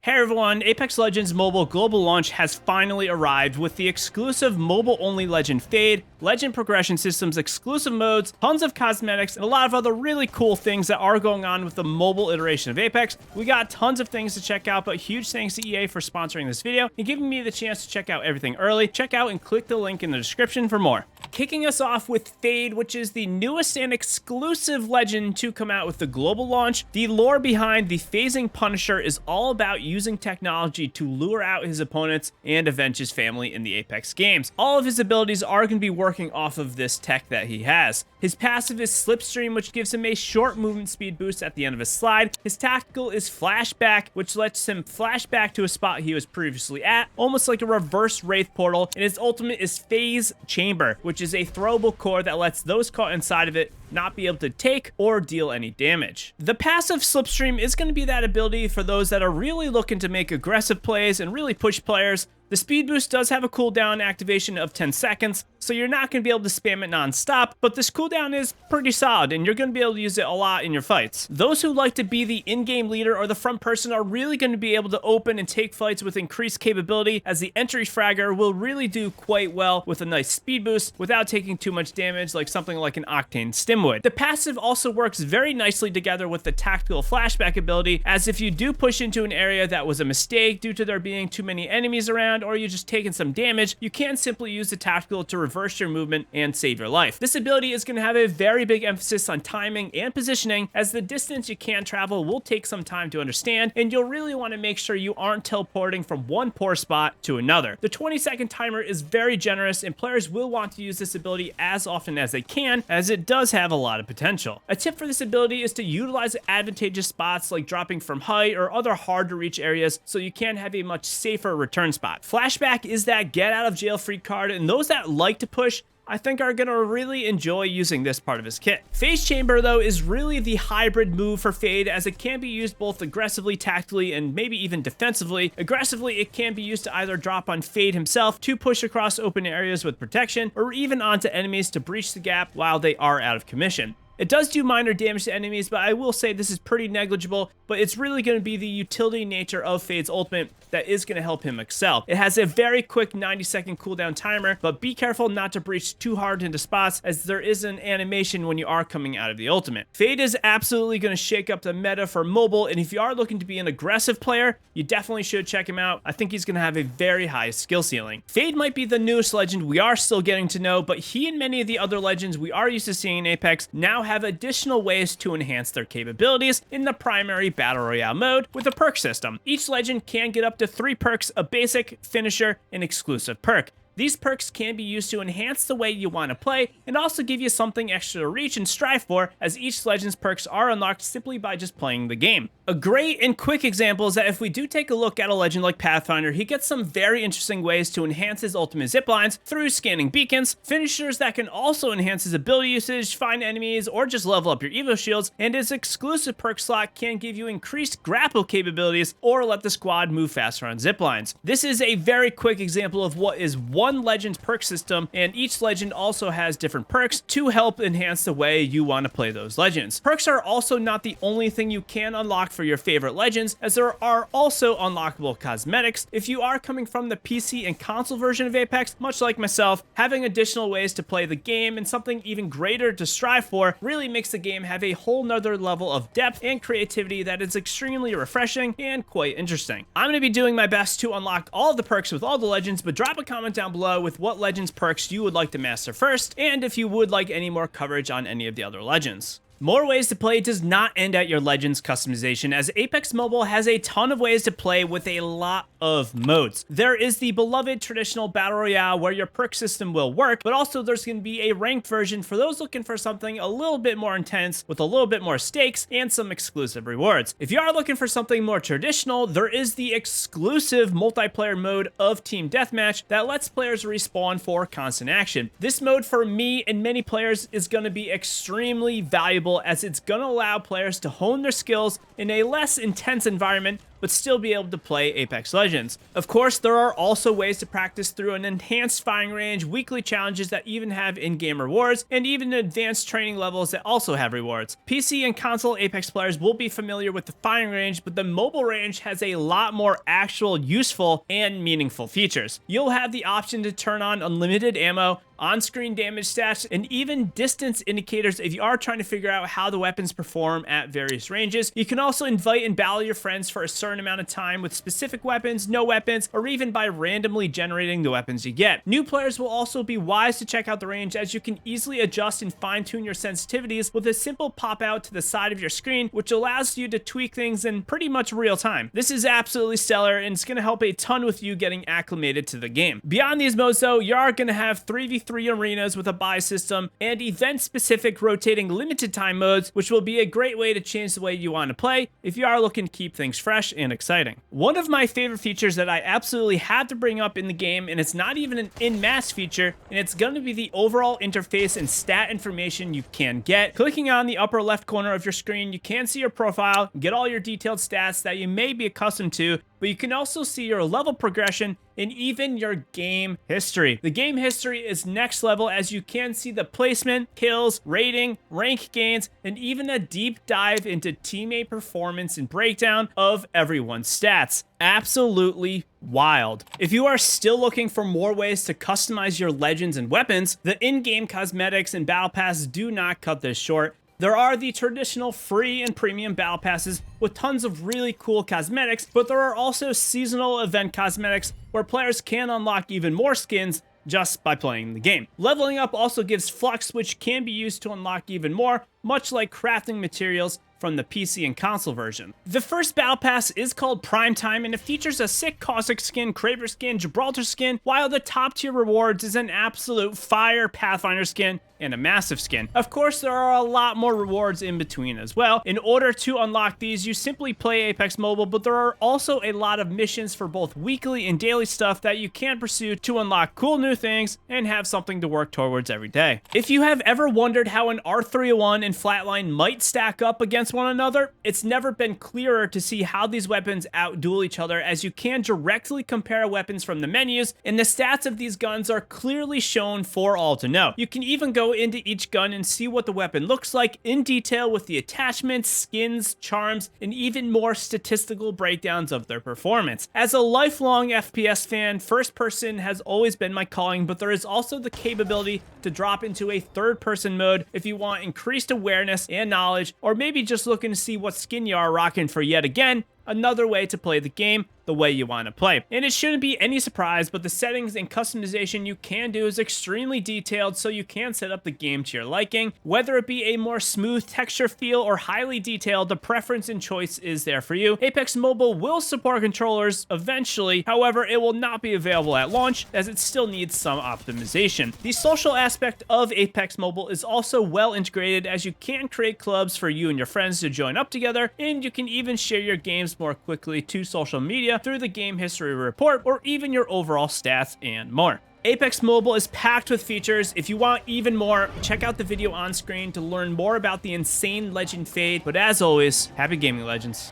Hey everyone, Apex Legends Mobile global launch has finally arrived with the exclusive mobile-only Legend Fade, Legend Progression Systems exclusive modes, tons of cosmetics, and a lot of other really cool things that are going on with the mobile iteration of Apex. We got tons of things to check out, but huge thanks to EA for sponsoring this video and giving me the chance to check out everything early. Check out and click the link in the description for more. Kicking us off with Fade, which is the newest and exclusive Legend to come out with the global launch. The lore behind the phasing Punisher is all about using technology to lure out his opponents and avenge his family in the Apex games. All of his abilities are going to be working off of this tech that he has. His passive is Slipstream, which gives him a short movement speed boost at the end of his slide. His tactical is Flashback, which lets him flash back to a spot he was previously at, almost like a reverse Wraith portal. And his ultimate is Phase Chamber, which is a throwable core that lets those caught inside of it not be able to take or deal any damage. The passive Slipstream is going to be that ability for those that are really looking to make aggressive plays and really push players. The speed boost does have a cooldown activation of 10 seconds, so you're not going to be able to spam it non-stop, but this cooldown is pretty solid, and you're going to be able to use it a lot in your fights. Those who like to be the in-game leader or the front person are really going to be able to open and take fights with increased capability, as the entry fragger will really do quite well with a nice speed boost without taking too much damage like something like an Octane Stim would. The passive also works very nicely together with the tactical flashback ability, as if you do push into an area that was a mistake due to there being too many enemies around, or you're just taking some damage, you can simply use the tactical to reverse your movement and save your life. This ability is going to have a very big emphasis on timing and positioning, as the distance you can travel will take some time to understand, and you'll really want to make sure you aren't teleporting from one poor spot to another. The 20-second timer is very generous, and players will want to use this ability as often as they can, as it does have a lot of potential. A tip for this ability is to utilize advantageous spots like dropping from height or other hard to reach areas, so you can have a much safer return spot. Flashback is that get out of jail free card, and those that like to push I think are going to really enjoy using this part of his kit. Phase Chamber, though, is really the hybrid move for Fade, as it can be used both aggressively, tactically, and maybe even defensively. Aggressively, it can be used to either drop on Fade himself to push across open areas with protection, or even onto enemies to breach the gap while they are out of commission. It does do minor damage to enemies, but I will say this is pretty negligible, but it's really going to be the utility nature of Fade's ultimate that is going to help him excel. It has a very quick 90-second cooldown timer, but be careful not to breach too hard into spots, as there is an animation when you are coming out of the ultimate. Fade is absolutely going to shake up the meta for mobile, and if you are looking to be an aggressive player, you definitely should check him out. I think he's going to have a very high skill ceiling. Fade might be the newest Legend we are still getting to know, but he and many of the other Legends we are used to seeing in Apex now have additional ways to enhance their capabilities in the primary Battle Royale mode with a perk system. Each Legend can get up to 3 perks: a basic, finisher, and exclusive perk. These perks can be used to enhance the way you want to play and also give you something extra to reach and strive for, as each Legend's perks are unlocked simply by just playing the game. A great and quick example is that if we do take a look at a Legend like Pathfinder, he gets some very interesting ways to enhance his ultimate ziplines through scanning beacons, finishers that can also enhance his ability usage, find enemies, or just level up your Evo shields, and his exclusive perk slot can give you increased grapple capabilities or let the squad move faster on ziplines. This is a very quick example of what is one Legend's perk system, and each Legend also has different perks to help enhance the way you want to play those Legends. Perks are also not the only thing you can unlock for your favorite Legends, as there are also unlockable cosmetics. If you are coming from the PC and console version of Apex, much like myself, having additional ways to play the game and something even greater to strive for really makes the game have a whole nother level of depth and creativity that is extremely refreshing and quite interesting. I'm going to be doing my best to unlock all of the perks with all the Legends, but drop a comment down below with what Legends perks you would like to master first, and if you would like any more coverage on any of the other Legends. More ways to play does not end at your Legends customization, as Apex Mobile has a ton of ways to play with a lot of modes. There is the beloved traditional Battle Royale where your perk system will work, but also there's going to be a ranked version for those looking for something a little bit more intense with a little bit more stakes and some exclusive rewards. If you are looking for something more traditional, there is the exclusive multiplayer mode of Team Deathmatch that lets players respawn for constant action. This mode for me and many players is going to be extremely valuable, as it's going to allow players to hone their skills in a less intense environment but still be able to play Apex Legends. Of course, there are also ways to practice through an enhanced firing range, weekly challenges that even have in-game rewards, and even advanced training levels that also have rewards. PC and console Apex players will be familiar with the firing range, but the mobile range has a lot more actual useful and meaningful features. You'll have the option to turn on unlimited ammo, on-screen damage stats, and even distance indicators if you are trying to figure out how the weapons perform at various ranges. You can also invite and battle your friends for a certain amount of time with specific weapons, no weapons, or even by randomly generating the weapons you get. New players will also be wise to check out the range, as you can easily adjust and fine-tune your sensitivities with a simple pop-out to the side of your screen, which allows you to tweak things in pretty much real time. This is absolutely stellar, and it's going to help a ton with you getting acclimated to the game. Beyond these modes though, you are going to have 3v3 arenas with a buy system and event-specific rotating limited time modes, which will be a great way to change the way you want to play if you are looking to keep things fresh and exciting. One of my favorite features that I absolutely had to bring up in the game, and it's not even an in-mass feature, and it's going to be the overall interface and stat information you can get. Clicking on the upper left corner of your screen, you can see your profile, get all your detailed stats that you may be accustomed to, but you can also see your level progression and even your game history. The game history is next level, as you can see the placement, kills, rating, rank gains, and even a deep dive into teammate performance and breakdown of everyone's stats. Absolutely wild. If you are still looking for more ways to customize your legends and weapons, the in-game cosmetics and battle pass do not cut this short. There are the traditional free and premium battle passes with tons of really cool cosmetics, but there are also seasonal event cosmetics where players can unlock even more skins just by playing the game. Leveling up also gives flux, which can be used to unlock even more, much like crafting materials from the PC and console version. The first battle pass is called Prime Time, and it features a sick Caustic skin, Kraber skin, Gibraltar skin, while the top tier rewards is an absolute fire Pathfinder skin and a massive skin. Of course, there are a lot more rewards in between as well. In order to unlock these, you simply play Apex Mobile, but there are also a lot of missions for both weekly and daily stuff that you can pursue to unlock cool new things and have something to work towards every day. If you have ever wondered how an R301 and Flatline might stack up against one another, it's never been clearer to see how these weapons outduel each other, as you can directly compare weapons from the menus, and the stats of these guns are clearly shown for all to know. You can even go into each gun and see what the weapon looks like in detail with the attachments, skins, charms, and even more statistical breakdowns of their performance. As a lifelong FPS fan, first person has always been my calling, but there is also the capability to drop into a third person mode if you want increased awareness and knowledge, or maybe just looking to see what skin you are rocking for yet again another way to play the game the way you want to play. And it shouldn't be any surprise, but the settings and customization you can do is extremely detailed, so you can set up the game to your liking. Whether it be a more smooth texture feel or highly detailed, the preference and choice is there for you. Apex Mobile will support controllers eventually, however, it will not be available at launch, as it still needs some optimization. The social aspect of Apex Mobile is also well integrated, as you can create clubs for you and your friends to join up together, and you can even share your games more quickly to social media through the game history report, or even your overall stats and more. Apex Mobile is packed with features. If you want even more, check out the video on screen to learn more about the insane legend fade. But as always, happy gaming, legends.